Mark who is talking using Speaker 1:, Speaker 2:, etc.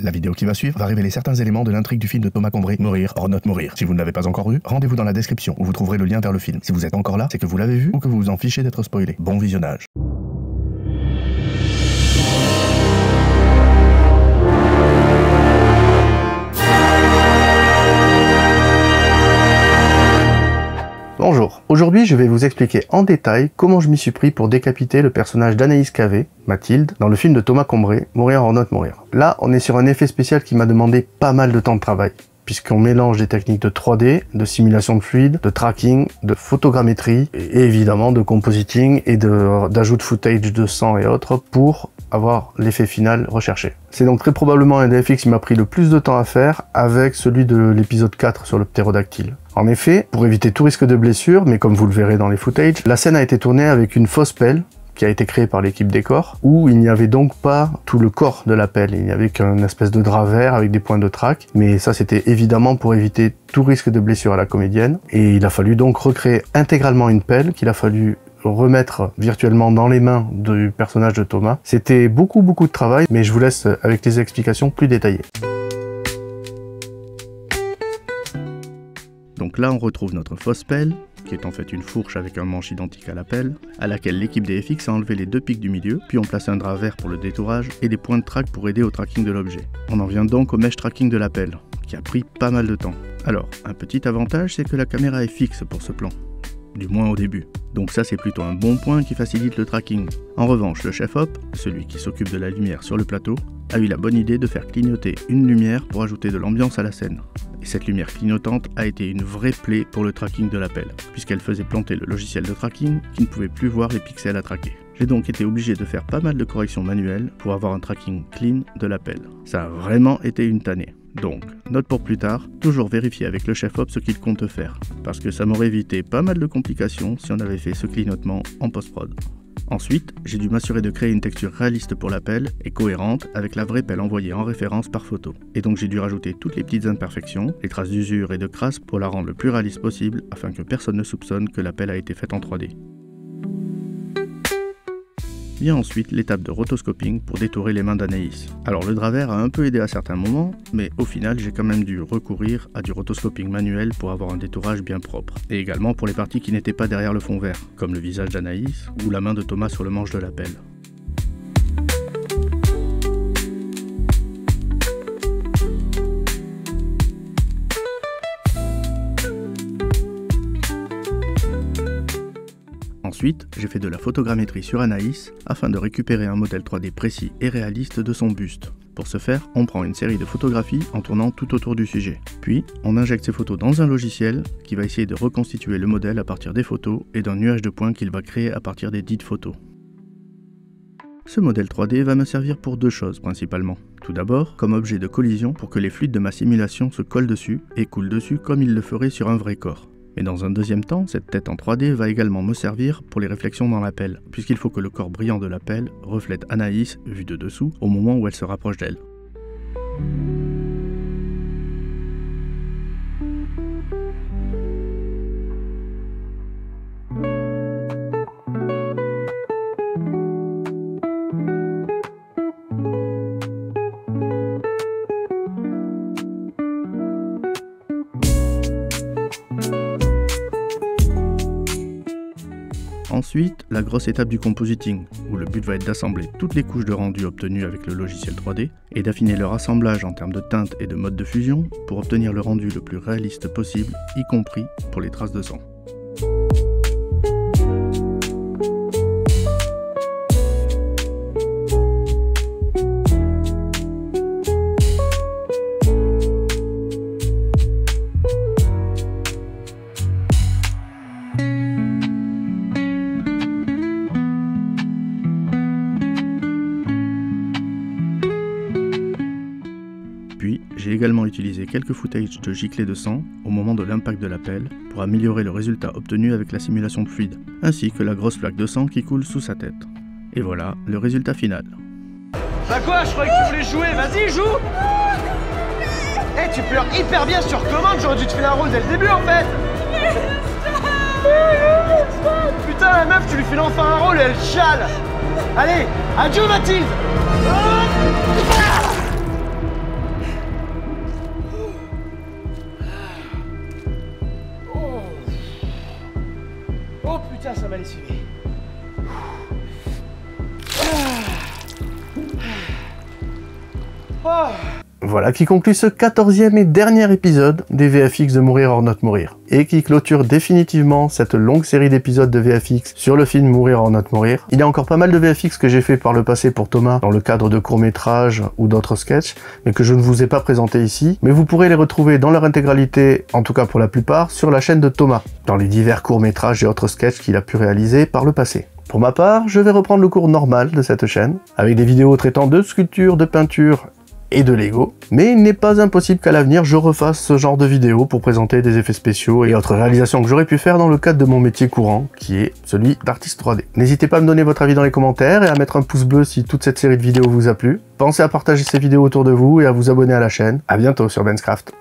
Speaker 1: La vidéo qui va suivre va révéler certains éléments de l'intrigue du film de Thomas Combré, Mourir or not mourir. Si vous ne l'avez pas encore vu, rendez-vous dans la description où vous trouverez le lien vers le film. Si vous êtes encore là, c'est que vous l'avez vu ou que vous vous en fichez d'être spoilé. Bon visionnage.
Speaker 2: Bonjour, aujourd'hui je vais vous expliquer en détail comment je m'y suis pris pour décapiter le personnage d'Anaïs Cavé, Mathilde, dans le film de Thomas Combré, Mourir or not mourir. Là, on est sur un effet spécial qui m'a demandé pas mal de temps de travail, puisqu'on mélange des techniques de 3D, de simulation de fluide, de tracking, de photogrammétrie, et évidemment de compositing et d'ajout de footage de sang et autres pour avoir l'effet final recherché. C'est donc très probablement un des FX qui m'a pris le plus de temps à faire avec celui de l'épisode 4 sur le ptérodactyle. En effet, pour éviter tout risque de blessure, mais comme vous le verrez dans les footages, la scène a été tournée avec une fausse pelle qui a été créée par l'équipe décor, où il n'y avait donc pas tout le corps de la pelle, il n'y avait qu'une espèce de drap vert avec des points de trac, mais ça c'était évidemment pour éviter tout risque de blessure à la comédienne, et il a fallu donc recréer intégralement une pelle qu'il a fallu remettre virtuellement dans les mains du personnage de Thomas. C'était beaucoup de travail, mais je vous laisse avec les explications plus détaillées.
Speaker 3: Donc là on retrouve notre fausse pelle, qui est en fait une fourche avec un manche identique à la pelle, à laquelle l'équipe des FX a enlevé les deux pics du milieu, puis on place un drap vert pour le détourage et des points de track pour aider au tracking de l'objet. On en vient donc au mesh tracking de la pelle, qui a pris pas mal de temps. Alors, un petit avantage, c'est que la caméra est fixe pour ce plan. Du moins au début. Donc ça c'est plutôt un bon point qui facilite le tracking. En revanche, le chef op, celui qui s'occupe de la lumière sur le plateau, a eu la bonne idée de faire clignoter une lumière pour ajouter de l'ambiance à la scène. Et cette lumière clignotante a été une vraie plaie pour le tracking de la pelle, puisqu'elle faisait planter le logiciel de tracking qui ne pouvait plus voir les pixels à traquer. J'ai donc été obligé de faire pas mal de corrections manuelles pour avoir un tracking clean de la pelle. Ça a vraiment été une tannée. Donc, note pour plus tard, toujours vérifier avec le chef op ce qu'il compte faire, parce que ça m'aurait évité pas mal de complications si on avait fait ce clignotement en post-prod. Ensuite, j'ai dû m'assurer de créer une texture réaliste pour la pelle et cohérente avec la vraie pelle envoyée en référence par photo. Et donc j'ai dû rajouter toutes les petites imperfections, les traces d'usure et de crasse pour la rendre le plus réaliste possible afin que personne ne soupçonne que la pelle a été faite en 3D. Vient ensuite l'étape de rotoscoping pour détourer les mains d'Anaïs. Alors le drap vert a un peu aidé à certains moments, mais au final j'ai quand même dû recourir à du rotoscoping manuel pour avoir un détourage bien propre. Et également pour les parties qui n'étaient pas derrière le fond vert, comme le visage d'Anaïs ou la main de Thomas sur le manche de la pelle. Ensuite, j'ai fait de la photogrammétrie sur Anaïs afin de récupérer un modèle 3D précis et réaliste de son buste. Pour ce faire, on prend une série de photographies en tournant tout autour du sujet. Puis, on injecte ces photos dans un logiciel qui va essayer de reconstituer le modèle à partir des photos et d'un nuage de points qu'il va créer à partir des dites photos. Ce modèle 3D va me servir pour deux choses principalement. Tout d'abord, comme objet de collision pour que les fluides de ma simulation se collent dessus et coulent dessus comme ils le feraient sur un vrai corps. Mais dans un deuxième temps, cette tête en 3D va également me servir pour les réflexions dans la pelle, puisqu'il faut que le corps brillant de la pelle reflète Anaïs, vue de dessous, au moment où elle se rapproche d'elle. Ensuite, la grosse étape du compositing, où le but va être d'assembler toutes les couches de rendu obtenues avec le logiciel 3D et d'affiner leur assemblage en termes de teinte et de mode de fusion pour obtenir le rendu le plus réaliste possible, y compris pour les traces de sang. Puis, j'ai également utilisé quelques footages de giclées de sang au moment de l'impact de la pelle pour améliorer le résultat obtenu avec la simulation de fluide, ainsi que la grosse flaque de sang qui coule sous sa tête. Et voilà le résultat final.
Speaker 4: Bah quoi, je croyais que tu voulais jouer, vas-y joue. Eh, tu pleures hyper bien sur commande, j'aurais dû te filer un rôle dès le début en fait. Putain, la meuf, tu lui files enfin un rôle et elle chiale. Allez, adieu Mathilde. Putain, ça m'a lessivé.
Speaker 2: Voilà qui conclut ce 14e et dernier épisode des VFX de Mourir or Not Mourir, et qui clôture définitivement cette longue série d'épisodes de VFX sur le film Mourir or Not Mourir. Il y a encore pas mal de VFX que j'ai fait par le passé pour Thomas dans le cadre de courts-métrages ou d'autres sketchs, mais que je ne vous ai pas présenté ici, mais vous pourrez les retrouver dans leur intégralité, en tout cas pour la plupart, sur la chaîne de Thomas, dans les divers courts-métrages et autres sketchs qu'il a pu réaliser par le passé. Pour ma part, je vais reprendre le cours normal de cette chaîne, avec des vidéos traitant de sculpture, de peinture et de Lego, mais il n'est pas impossible qu'à l'avenir je refasse ce genre de vidéos pour présenter des effets spéciaux et autres réalisations que j'aurais pu faire dans le cadre de mon métier courant, qui est celui d'artiste 3D. N'hésitez pas à me donner votre avis dans les commentaires et à mettre un pouce bleu si toute cette série de vidéos vous a plu. Pensez à partager ces vidéos autour de vous et à vous abonner à la chaîne. À bientôt sur Benscraft.